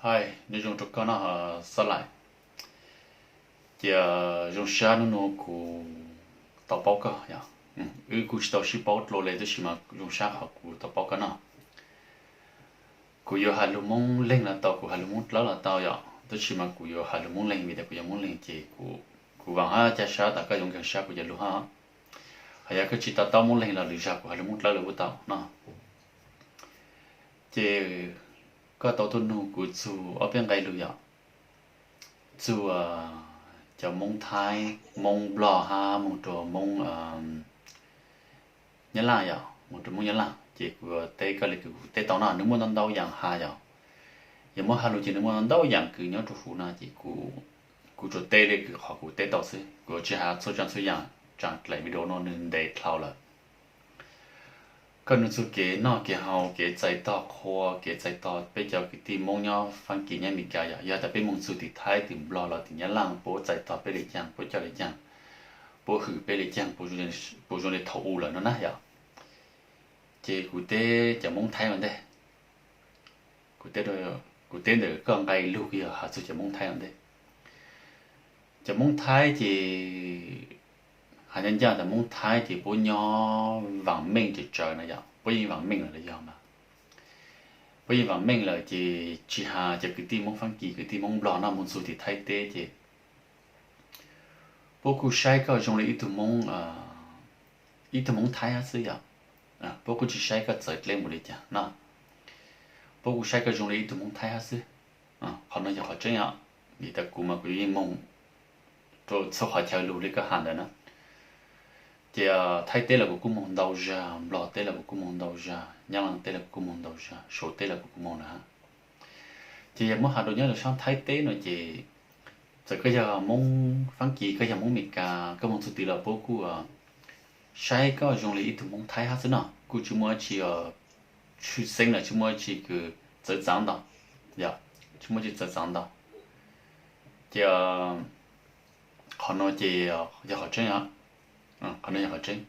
hai nếu dùng cho con nó sơ lại thì dùng xa nó của tàu bao cơ ya của tàu ship bao lô lên thì mà dùng xa họ của tàu bao cơ nó của yêu hà lưu mông lên là tàu của hà lưu mông đó là tàu ya tức là mà của yêu hà lưu mông lên vì của yêu mông lên thì của vàng ha cha xa ta cái dùng cái xa của yêu lưu ha hay cái chỉ tàu mông lên là lưu xa của hà lưu mông đó là của tàu nó thì có tàu tuần nu của chú ở bên cái lưu ya chú cho mông thái mông bò ha mông trò mông nhớ là ya mông trò mông nhớ là chỉ của tây cái lịch của tây tàu nào nếu muốn đâu dạng ha ya giờ mà hà nội chỉ nếu muốn đâu dạng cứ nhớ trò phụ na chỉ của trò tây lịch họ của tây tàu xí của chỉ hà số trang số dạng chẳng lại video nó nên để thao là còn số kế nó kế hậu kế trái to khoa kế trái to bây giờ cái tìm mong nhau phân kỳ nhau mình cái giờ ta bên mong số thì thái tìm lo là thì nhớ lăng bố trái to bên lấy chăng bố cho lấy chăng bố hử bên lấy chăng bố cho lấy thấu là nó nát giờ chỉ cụ tế chẳng mong thái mà đây cụ tế được con cái lưu kia họ sẽ chẳng mong thái mà đây chẳng mong thái thì hà nhân gia là muốn thái thì bố nhỏ vàng minh thì trời này vậy bố gì vàng minh là lý do mà bố gì vàng minh là chỉ hà chỉ cái tim muốn phăng kỳ cái tim muốn lò nó muốn số thì thay thế thì bố cụ sai cái trong này ít tụ muốn thái hết sự vậy bố cụ chỉ sai cái trời lên một lý chả nè bố cụ sai cái trong này ít tụ muốn thái hết sự họ nói cho họ chơi ạ vì ta cụ mà cụ yên mong rồi sau họ theo lùi cái hàng đó nữa thì thay tế là của cung môn đầu ra, lò tế là của cung môn đầu ra, nhang lăng tế là của cung môn đầu ra, sổ tế là của cung môn nữa. Thì mỗi hạt đồ nhớ là sang thay tế nữa thì cái giờ mong phán kỳ cái giờ mong mình cả cái mong sự tỷ là bố của sai cái dùng lý thủ mong thay hết nào, của chúng moi chỉ出生了chúng moi chỉ cứ trở长的，呀，chúng moi chỉ trở长的，thì họ nói thì giờ họ chơi á. Còn nó nhỏ trên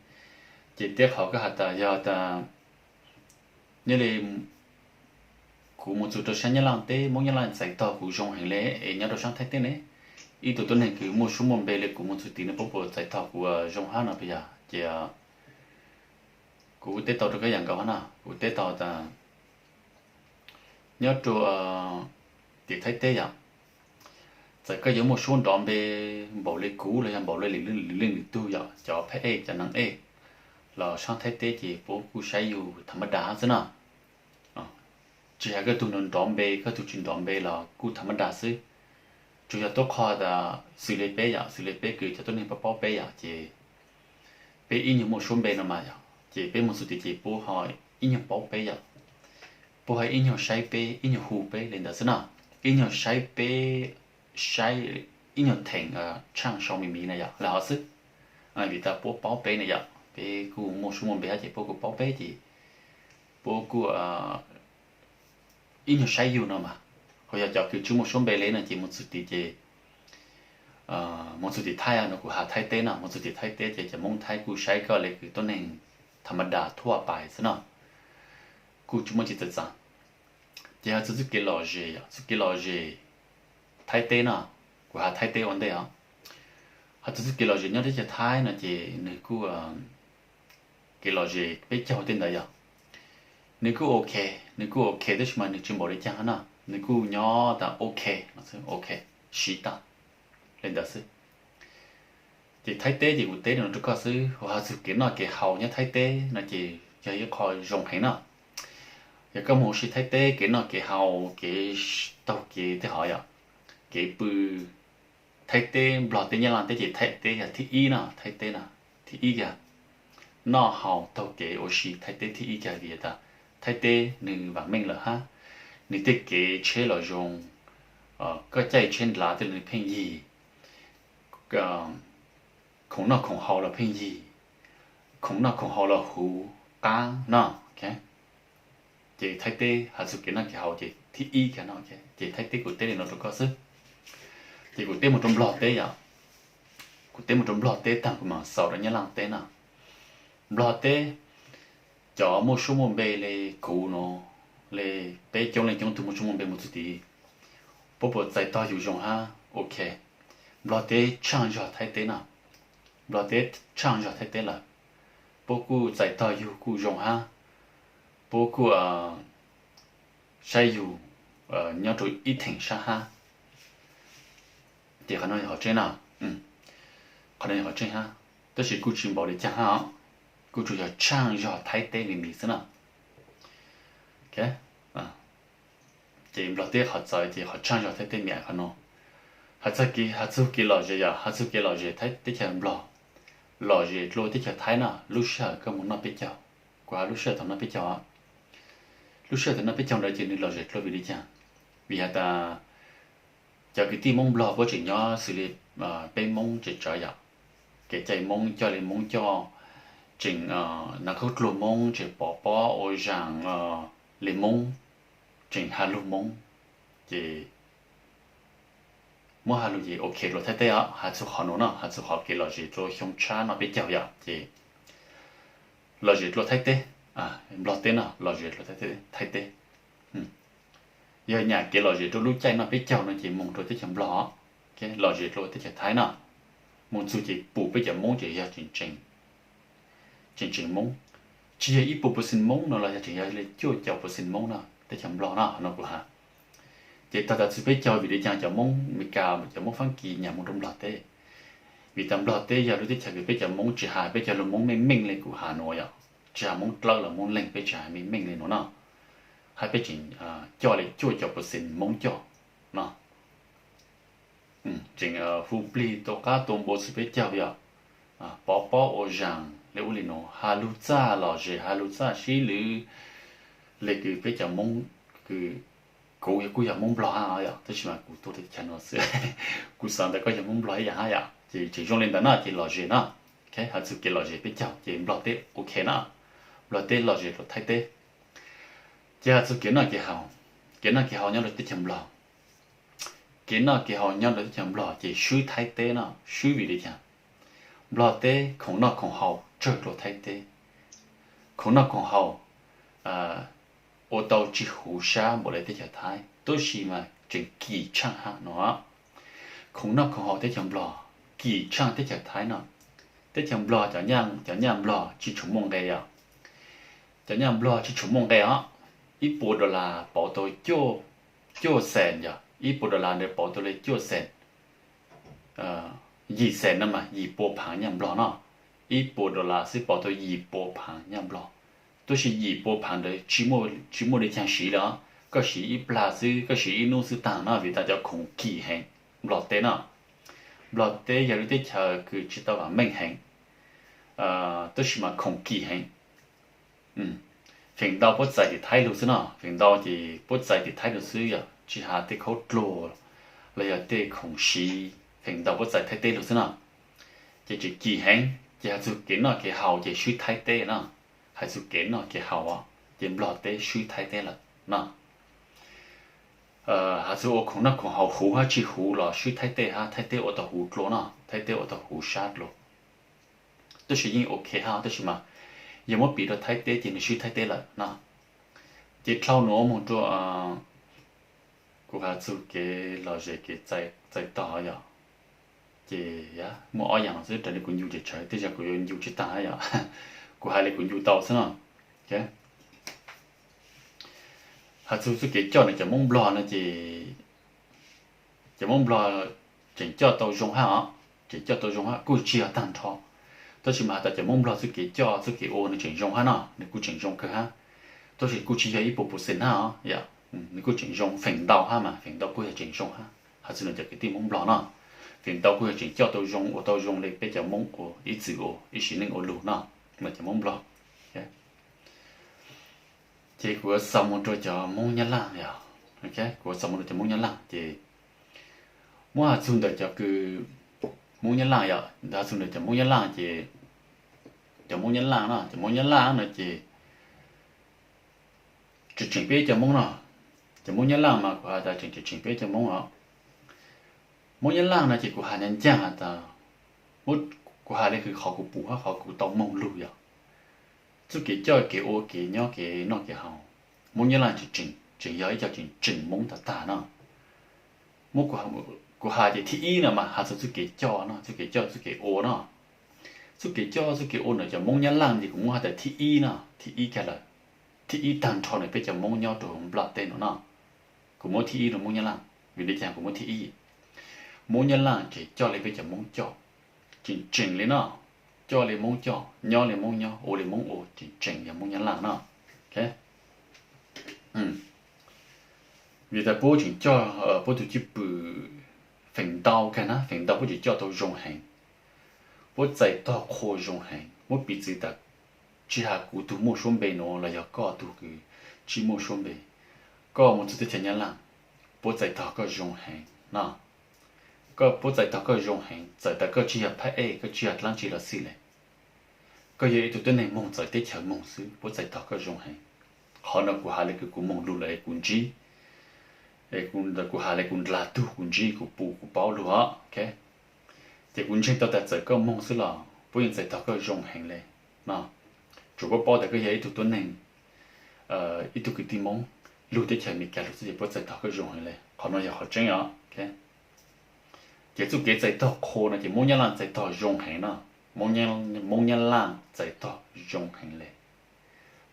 chỉ tiếc họ cái hạt ta giờ ta như là cụ một số đồ sáng nhớ làm té muốn nhớ làm sạch to cụ dùng hành lễ nhớ đồ sáng thay té này ít tụi tôi này cứ mua số môn bê là cụ một số tiền nó bốc bột sạch to cụ dùng hết nó bây giờ chỉ cụ té to được cái dạng cầu hả cụ té to ta nhớ đồ thì thay té vậy tại cái giống một số đòn về bảo lệ cũ là bảo lệ liên tu giờ cho phải cho năng là sang thay tế thì bố cụ sai dù thầm đá thế nào chỉ là cái tụi nó đòn về cái tụi chuyện đòn về là cụ thầm đá chứ chủ yếu tôi coi là xử lý bé cứ cho tôi nên bảo bé giờ chỉ bé ít nhiều một số bé nó mà giờ chỉ bé một số thì chỉ bố hỏi ít nhiều bảo bé giờ bố hỏi ít nhiều sai bé ít nhiều hù bé lên đó thế nào ít nhiều sai bé sai ít nhiều thành trang sau mình này vậy là họ sức vì ta bố bảo bé này vậy bé cụ một số môn bé chỉ bố cụ bảo bé thì bố cụ ít nhiều sai nhiều nữa mà hồi giờ cho cứ chú một số bé lên là chỉ một số tí chỉ một số tí thay nó cụ hạ thay tên nào một số tí thay tên chỉ mong thay cụ sai cái này cứ tôi nên thầm đa thua bài thế nào cụ chú một chỉ tự rằng chỉ là chỉ cái lò gì thay tên nào của họ thay tên vấn đề à họ tự cái lò gì nhớ đến cái thay là chỉ nếu cứ cái lò gì biết cho tên đấy à nếu cứ ok đấy mà nếu chúng bảo đấy chẳng hạn nếu cứ nhớ ta ok xí ta lên đó chứ thì thay tên thì của tên nó có sự họ sự kiến là cái hậu nhớ thay tên là chỉ cho cái khỏi dùng hay nào cái có một sự thay tên cái nó cái hậu cái tàu cái thế hỏi à cái bự thay tên bỏ tên nhân làm tên chỉ thay tên là thi y nào thay tên nào thi y kìa nó hậu tàu cái oxy thay tên thi y kìa vì ta thay tên nữ và mình là ha nữ tên cái chế là dùng có chạy trên lá tên nữ phèn gì không nó không hậu là phèn gì không nó không hậu là hú cang nó ok chỉ thay tên hạt sự kiện nó cái hậu chỉ thi y kìa nó ok chỉ thay tên của tên này nó có sức thì của tên một trong lọt tế à của tên một trong lọt tế tăng của mà sau đó nhớ làm tế nào lọt tế cho một số môn bê lê cụ nó lê bê trong lên trong từ một số môn bê một chút tí bộ giải to dù dùng ha ok lo tế chăng cho thay tế nào lo tế chăng cho thay tế là bộ cụ giải to dù cụ dùng ha bộ cụ sai dù nhau tụi ít thành sa ha thì khả năng họ trên nào khả năng họ trên ha tức là cụ trình bảo để chẳng ha cụ chủ yếu chăng cho thay tế mình thế nào ok thì lo tế họ giải thì họ chăng cho thay tế miệng khả năng hạt sơ kỳ lò gì à hạt sơ kỳ lò gì thấy tích hợp lò gì lô tích hợp thái nào lúc sau có muốn nó biết chào qua lúc sau thằng nó biết chào lúc sau thằng nó biết chào đấy chỉ nên lò gì lô bị đi chăng vì hạt ta cho cái tim mông lò có chỉ nhỏ xử lý bên mông chỉ trái à cái chạy mông cho lên mông cho chỉnh nó có lô mông chỉ bỏ ôi rằng lên mông chỉnh hai lô mông thì mua hàng gì ok rồi thay thế á hạt số họ nó hạt số họ cái lò gì rồi không cha nó bị chảo ya thì lò gì rồi thay thế lò thế nào lò gì rồi thay thế giờ nhà cái lò gì rồi lúc chạy nó bị chảo nó chỉ mong rồi tới chấm lò cái lò gì rồi tới chấm thái nào muốn suy chỉ bù bây giờ mong chỉ là chỉnh mong chỉ là ít bù xin mong nó là chỉ là chưa chảo bù xin mong nào tới chấm lò nó của ha chỉ ta chỉ biết cho vì để chẳng cho mong mình cào cho mong phán kỳ nhà mong trong lọt thế vì tầm lọt thế giờ đối với chẳng biết cho mong chỉ hà biết cho là mong mình lên của Hà Nội à chỉ hà mong lâu là mong lên biết cho mình lên nó nào hay biết chỉnh cho lại cho bớt xin mong cho nó chỉnh phụ pli tổ cá tôm bò chỉ biết cho vậy bỏ ở giang lấy lên nó hà lu cha lò gì hà lu cha xí lư lấy cái biết cho mong cứ cú giờ mông bò ha ya, tức là cú tôi thì chán nó sữa, cú sáng tại có giờ mông bò ya ya, chỉ dùng lên đó na chỉ lò gì na, ok, hạt sự cái lò gì biết chào, chỉ lò tê ok na, lò tê lò gì lò thay tê, chỉ hạt sự cái nào cái hào nhau là tê chấm lò, cái nào cái hào nhau là tê chấm lò, chỉ suy thay tê na, suy vì đi chăng, lò tê không nào không hào chơi lò thay tê, không nào không hào ô tô chỉ hú sa một lại tới chợ thái tôi chỉ mà chỉnh kỳ trang hạ nó không nó không họ tới chợ lò kỳ trang tới chợ thái nó tới chợ lò chợ nhang lò chỉ chủng mông đây à chợ nhang lò chỉ chủng mông đây á ít bộ đồ là bỏ tôi cho sen giờ ít bộ đồ là để bỏ tôi lấy cho sen gì sen nữa mà gì bộ phẳng nhang lò nó ít bộ đồ là sẽ bỏ tôi gì bộ phẳng nhang lò tôi chỉ dì bộ phẳng đấy chỉ mua để trang sĩ đó có sĩ ít là sư có sĩ ít nô sư tàng nó vì ta cho khủng kỳ hành lọt tế nó lọt tế giờ tôi chờ cứ chỉ tao bảo minh hành tôi chỉ mà khủng kỳ hành phiền đau bớt dài thì thay được xí nó phiền đau thì bớt dài thì thay được xí à chỉ hà tế khâu lồ là giờ tế khủng sĩ phiền đau bớt dài thay tế được xí nó chỉ kỳ hành chỉ hà chịu kiến nó cái hào chỉ suy thay tế nó hay sự kiện nó cái hậu á, chỉ lọt tới suy thay thế là nó, hay sự ô không nó còn hậu hú ha chỉ hú là suy thay thế ha thay thế ô tô hú lỗ nó thay thế ô tô hú sát lỗ, tôi chỉ nhìn ok ha tôi chỉ mà, giờ mỗi bị được thay thế thì nó suy thay thế là nó, chỉ sau nữa một chỗ của hay sự cái là gì cái chạy tỏ vậy, chỉ á mỗiอย่างsẽ trở nên cũng nhiều chỉ chơi, bây giờ cũng nhiều chỉ tả vậy. Của hai là cũng nhiều tàu nữa, ok. Hạt số cái cho này chỉ mong bò này chỉ mong bò chỉ cho tàu dùng ha, chỉ cho tàu dùng ha, cứ chia tăng thọ. Tôi chỉ mà ta chỉ mong bò số cái ô này chỉ dùng ha nó, này cứ chỉ dùng cơ ha. Tôi chỉ cứ chia ít bộ phận ha, ya, này cứ chỉ dùng phèn đầu ha mà, phèn đầu cứ là chỉ dùng ha. Hạt số này chỉ cái tim mong bò nó, phèn đầu cứ chỉ cho tàu dùng này bây giờ mong ô ít chữ ô, ít xí nên ô lù nó. Mà chỉ mong blog, chỉ của xong một chỗ cho mong nhớ lang vậy, ok, của xong một chỗ mong nhớ lang chỉ mua xuân được cho cứ mong nhớ lang vậy, đã xuân được cho mong nhớ lang chỉ cho mong nhớ lang nó, cho mong nhớ lang nó chỉ chỉnh biết cho mong nó, cho mong nhớ lang mà của ta chỉnh biết cho mong nó, mong nhớ lang nó chỉ của hai nhân cha ta một của hai đâyคือเขากูปูเขากูต้องมองลุยอ่ะchút cái cho cái ô cái nhỏ cái nó cái hào muốn nhớ là chỉ chỉnh giấy cho chỉnh mông ta nó một của hà thì thi nữa mà hà sẽ cái cho nó cái ô nó cái cho cái ô nó cho mong nhá làm thì cũng muốn hà tại thi nó thi cái là thi tăng cho này bây giờ mong nhau đồ blood tên nó cũng muốn thi nó mong nhá làm vì để chẳng cũng muốn thi mong nhá làm chỉ cho lại bây giờ mong cho chỉnh chỉnh lên nó cho lại mong cho nhau lại mong nhau ô lại mong ô chỉnh chỉnh là mong nhá làm nó ok vì ta bố chỉnh cho bố tụi chị bự phèn đau cái na phèn đau bố chỉ cho tao dùng hàng bố dạy tao khó dùng hàng bố bị gì ta chỉ hạ cụ tụi mua xuống bề nó là do có tụi cái chỉ mua xuống bề có một chút tiền nhàn lắm bố dạy tao có dùng hàng na có bố dạy tao có dùng hàng dạy tao có chỉ hạ phải có chỉ hạ lăng chỉ là xí lệ có gì tụi này mong dạy tới chờ mong xứ bố dạy tao có dùng hàng họ nó của hà lại cái của mong lưu lại cũng chỉ cũng là của hà lại cũng là tu cũng chỉ của bù của bao luôn ok thì cũng chỉ tao tại có mong xứ là bố yên dạy tao có dùng hàng lệ na chủ có bao tại cái gì tụi này ít tụi cái tim mong lưu tới chờ mình cả lúc gì bố dạy tao có dùng hàng lệ họ nói họ chân ok chỉ tụi cái dạy tao khô này chỉ mong nhớ là dạy tao dùng hàng na mong nhớ là dạy tao dùng hàng lệ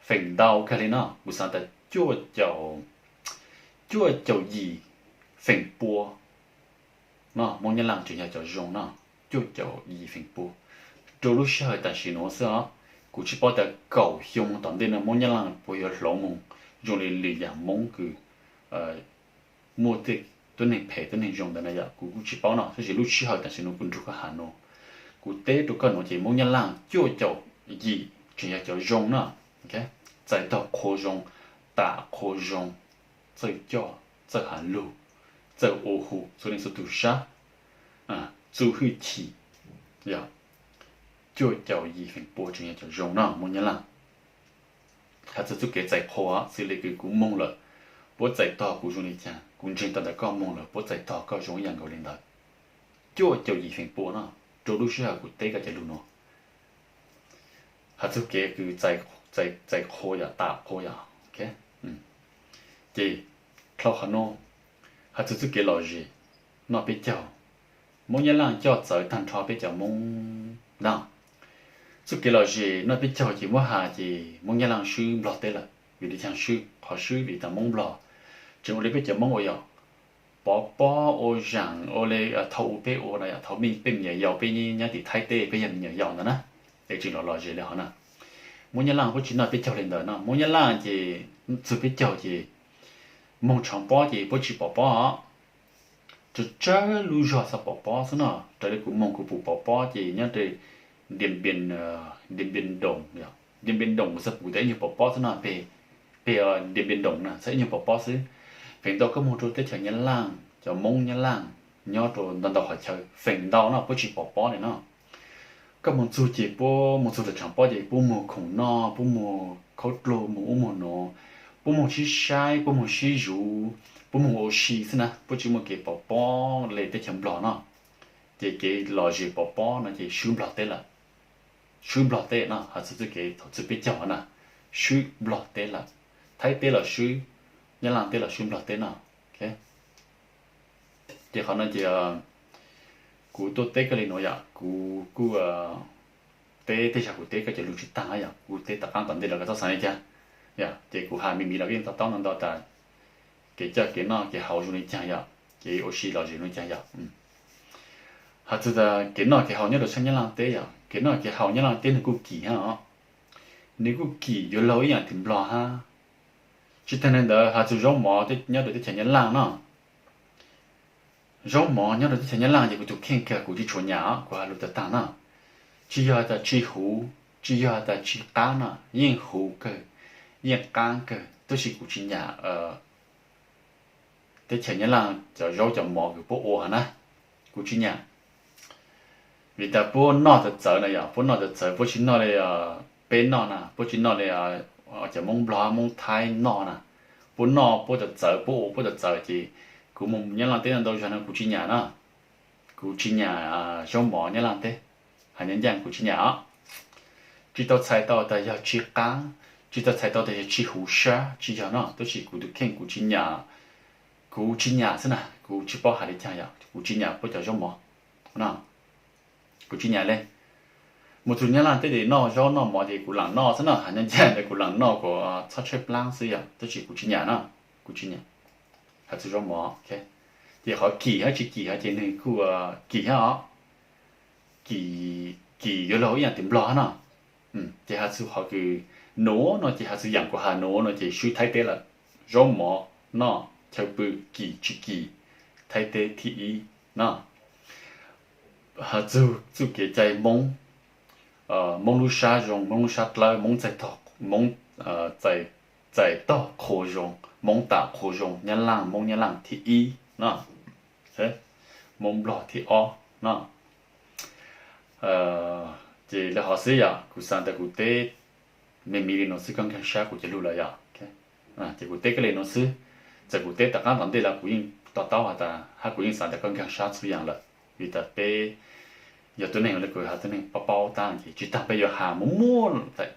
phèn đau cái này nó buổi sáng ta chua chậu gì phèn bùa nó mong nhớ làm chuyện nhà chậu dùng nó chua chậu gì phèn bùa trôi lúc sau ta chỉ nói sao cụ chỉ bảo ta cầu dùng tận đây là mong nhớ làm bây giờ lỗ mong dùng để lì giảm mong cứ mua tiền tôi nên phải tôi nên dùng để này cụ chỉ bảo nó chỉ lúc sau ta chỉ nói cũng được hà nó cụ tế được cái nó chỉ mong nhớ làm chua chậu gì chuyện nhà chậu dùng nó ok在到扩容大扩容这叫这含路这欧户所以是读啥做会体呀就叫一份波正也叫容纳么样啦他这就给在破啊是那个古梦了不在到古中里讲古正到的高梦了不在到高中样个领导就叫一份波呢做路是啊古得个叫路喏他就给个在扩呀大扩呀 ok thì sau khi họ tự cái lò gì nó biết chào muốn nhớ là cho tới thành thọ biết chào muốn nào tự cái lò gì nó biết chào chỉ muốn hà chỉ muốn nhớ là sư lọt đấy là vì đi chăng sư họ sư vì ta muốn lọt chỉ muốn biết chào muốn ôi à bỏ ôi rằng ôi lê thâu bé ôi này thâu mi bên nhà giàu bên nhà thì thay tê bên nhà giàu nữa nè để chỉ lò gì là họ nè muốn nhớ là có chỉ nói biết chào lên đời nó muốn nhớ là thì tự biết chào thì mong chọn bỏ thì bố chỉ bỏ cho chơi lưu cho sao bỏ thế nào tại đây cũng mong của bỏ thì nhớ thì điện biên đồng nhá điện biên đồng sẽ bù đấy như bỏ thế nào về điện biên đồng nè sẽ như bỏ xứ phèn đâu có một chỗ tới chờ nhớ lang cho mong nhớ lang nhớ rồi lần đầu hỏi chơi phèn đâu nó bố chỉ bỏ này nó có một số chỉ một số chọn bỏ thì bố mua khủng no bố mua khâu lô mua nó bố một chiếc sai bố một chiếc rượu bố một ô xì thế nè bố chỉ một cái bỏ lấy để chấm lò nó thì cái lò gì bỏ nó chỉ sưu lọt tê nó họ sẽ cái sự biết chọn nè sưu lọt tê là thấy tê là sưu nhớ làm tê là sưu lọt tê nào ok thì họ nói chỉ cú tôi tê cái này nói ya cú tê chả cú tê cái chỉ lúc chỉ tăng ya cú tê tất cả toàn tê là cái tao sáng chứ thì của hai mình là cái tao nó đó ta cái nó cái hậu dùng này ya cái oxy là dùng này ya họ tự là cái nó cái hậu nhớ được sang nhớ làm tê ya cái nó cái hậu nhớ làm tê là cú kỳ ha nếu cú kỳ vô lâu ya thì lo ha chỉ thế nên đó họ tự giống mỏ tê nhớ được tê nhớ làm nó giống mỏ nhớ được tê nhớ làm thì cũng chụp khen cả cũng chỉ chuẩn nhà của họ lúc đó ta nó chỉ là ta chỉ hú chỉ là ta chỉ cá nó yên hú cơ yên căng cơ tôi chỉ cũng chỉ nhà thế chẳng nhớ là cho rau cho mỏ cái bộ ổ hả cũng chỉ nhà vì ta bộ nọ thật sợ này à bộ nọ thật sợ bộ chỉ nọ này bên nọ nè bộ chỉ nọ này cho mông bò mông thái nọ nè bộ nọ bộ thật sợ bộ thật sợ thì cũng mông nhớ là thế là đâu cho nó cũng chỉ nhà nó cũng chỉ nhà rau mỏ nhớ là thế hay nhân dạng cũng chỉ nhà chỉ tao xài tao ta要chỉ cá chỉ tao xài tao ta chỉ hú sa chỉ cho nó tôi chỉ cũng được khen cũng chỉ nhà xem nào cú chỉ bỏ hạt đi chăng ya cú chỉ nhà bỏ cho giống mỏ nào cú chỉ nhà lên một số nhà làm tới để nọ cho nọ mỏ thì cú làm nọ thế nào hạt nhân chè để cú làm nọ của sát chết lang xí ya tôi chỉ cú chỉ nhà nào cú chỉ nhà hạt cho giống mỏ ok thì họ kỳ hay chỉ kỳ hay thì này cú kỳ hả kỳ vô lâuอย่างtìm lo nào thì hạt sự họ cứ nấu nó chỉ hạt sự dạng của hà nấu nó chỉ suy thay thế là giống mỏ nó theo bự kỳ thay thế thì nó hạt sự cái trái mông mông lu sa rong mông lu sa tla mông trái thọ mông trái to khô rong mông tạ khô rong mông nhân lang thì nó thế mông lọ thì nó chỉ là họ sẽ ya cụ sang tại cụ tế mìnhมีnó sẽ càng càng sát cụ chỉ lưu lại ya chỉ cụ tế cái này nó sẽ chỉ cụ tế tất cả vấn đề là cụ yên tao ta hay cụ yên sang tại càng càng sát suy yang là vì ta bé giờ tôi này là cụ hà tôi này bao tan chỉ ta bây giờ hà mua tại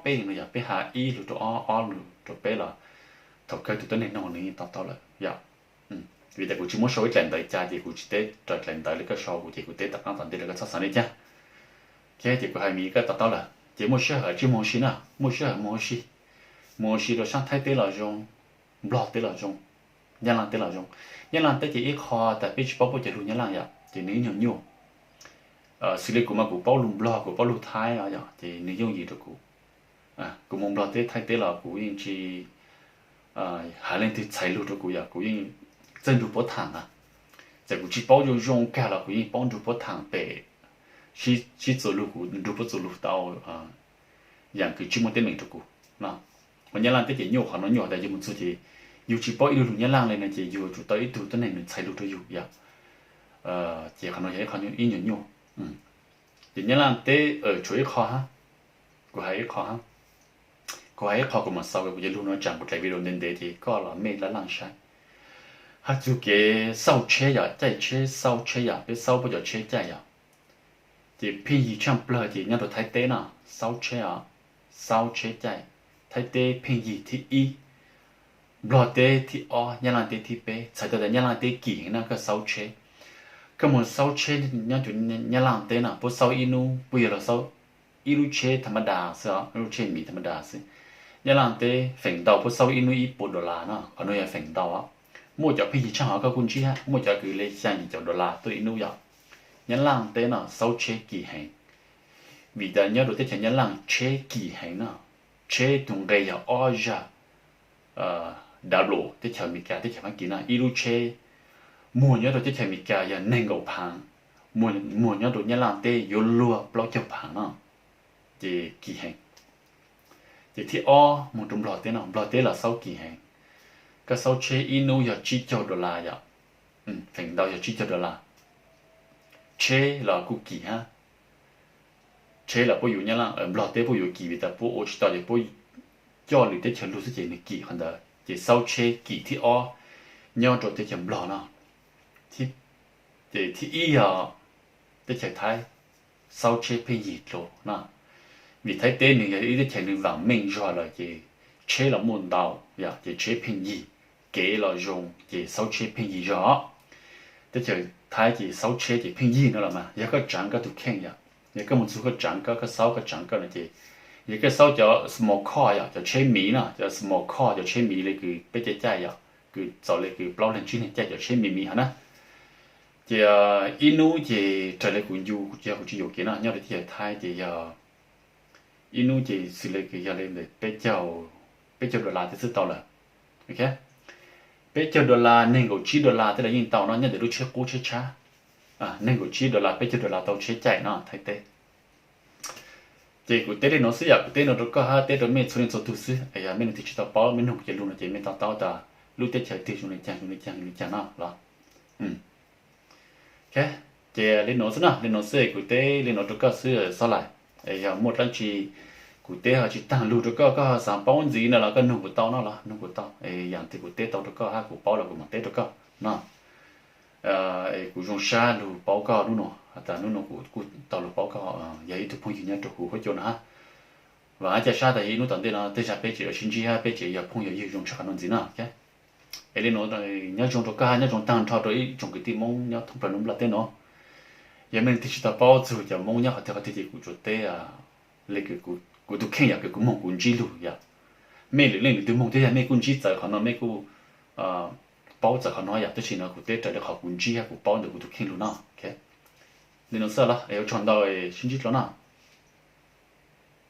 bé nó ya bé hà rồi cho rồi cho bé là thật cái tôi này nó này tao là ya vì tại cụ chỉ muốn số cái đại cha thì cụ chỉ tế trở lại đại cái số cụ chỉ cụ tế tất cả vấn đề là cái sát sản đấy cha cái thì cụ hayมีcái tao là chỉ mua sữa chỉ mua xí nào mua xí rồi sang thay tế là dùng blog tế là dùng nhân lang tế là dùng nhân lang tế chỉ ít kho tại biết bao chỉ luôn nhân lang vậy chỉ nếu nhiều xử lý của mà cụ bao luôn blog của bao luôn thái vậy thì nếu dùng gì được cụ mong blog tế thay tế là cụ yên chỉ hà lên thì chạy luôn được cụ yên dân chủ bố thẳng tại cụ chỉ bao dùng cả là cụ yên bao chủ bố thẳng về chỉ走路cụ chủ bố走路到อย่างคือชิมเต็มหนึ่งทุกกูนะวันนี้ล่างที่จะโยกเขาน้อยโยกแต่ยังมันสุดที่อยู่ชิปอยดูลุงนี้ล่างเลยนะจะอยู่จุดต่ออีตัวไหนมันใช้ดูตัวอยู่อย่างเจ้าเขาน้อยให้เขาโยกอีโยโย่อย่างนี้ล่างเต้ช่วยเขาฮะกูให้เขากูมาสาวกูจะรู้น้อยจังกูใจวิโรเดนเดที่ก็ละไม่ละล่างใช่ฮะจุกเก๋สาวเชี่ยใจเชี่ยสาวเชี่ยเป็นสาวไม่จะเชี่ยใจที่พี่ยี่ช่างเปลือยที่เนี่ยตัวไทยเต้น่ะสาวเชี่ยsao chế chạy thay tê phiền gì thì bỏ tê thì nhà làm tê thì bé sai tới nhà làm tê kỹ nó cái sao chế cái một sao chế nhà làm tê nào bố sao inu bây giờ là sao inu chế thầm đa sao inu chế mì thầm đa sao nhà làm tê phèn đầu bố sao inu $1 nó còn nơi phèn đầu á mua cho phiền gì chẳng họ có quân chi ha mua cho cứ lấy sang gì $1 tôi inu vậy nhà làm tê nào sao chế kỹ hành vì đã nhớ được cái nhân lang chế kỳ hành nào chế tung gây ở oja đào lộ cái chợ mỹ cả cái chợ mấy kỳ nào ilu chế mua nhớ được cái chợ mỹ cả giờ nên gầu phẳng mua nhớ được nhân lang tê yo lúa bao chợ phẳng nào thì kỳ hành thì một trong lọ tê là sau kỳ hành cái sau chế inu giờ chỉ cho $1 giờ phèn đầu giờ chỉ cho $1 chế là cụ kỳ ha chế là bố dụ nhá là lọt tế bố dụ kỳ vì ta bố ô chỉ tao thì bố cho lưỡi tế chân lưu sẽ chỉ này kỳ hơn đó chỉ sau chế kỳ thì nhau rồi tế chân lọt nào thì tế chạy thái sau chế phê gì rồi nào vì thấy tế này ý tế chạy này vàng mình rồi là chỉ chế là môn đào ya chỉ chế phê gì kế là dùng chỉ sau chế phê gì rõ tế chạy thái chỉ sau chế chỉ phê gì nữa là mà ya có chẳng có thuộc khen ya những cái một số cái trắng cái sáu cái trắng cái này thì những cái sáu cho small core ya cho chế mì nè cho small core cho chế mì lấy cái bé chế chai ya cái cho lấy cái bao lên trên này chai cho chế mì hả nè thì inu thì trở lại cũng du cũng chỉ dùng cái nào nhau thì thay thì inu thì xử lý cái giờ lên để bé cho $1 thì sẽ tao là ok bé cho $1 nên có $9 tức là những tàu nó nhận được lúc chế cũ chế cha nên có $9 bé cho $1 tàu chế chạy nó thay thế chỉ của tết nó sẽ có tết nó có ha tết nó mình xuất hiện số thứ gì mình thì chỉ tao bảo mình không chỉ luôn là chỉ mình tao ta lúc tết chạy tết chúng này chẳng nó là ok chỉ lên nó sẽ của tết lên nó có sự sao lại một lần chỉ của tết họ chỉ tăng lưu có sản phẩm gì là cái nông của tao nó là nông của tao dạng thì của tết tao có ha của bao là của mặt tết có nó của dùng sa lưu bao cao đúng không tại nó của tao lưu bao cao vậy thì phong nhật của cái chỗ nào và ai cha sa thì nó tận đây là tết sa bây giờ sinh chi ha bây giờ phong nhật dùng cho cái gì nào ok ấy lên nó nhớ trong đó cả nhớ trong tăng thọ rồi trong cái tim mong nhớ thông phần là tên nó giờ mình thì chỉ ta bao giờ giờ mong nhớ họ thì cũng chút té à lấy cái cũng tụ khen ya cái cũng mong cũng chỉ luôn ya mấy lên từ mong thế mấy cũng chỉ tại họ nói mấy cũng bao giờ họ nói ya tức là cũng té tại họ cũng chỉ cũng bao được cũng tụ khen luôn nó ok nên nó sao là ấy chọn到新机了呢。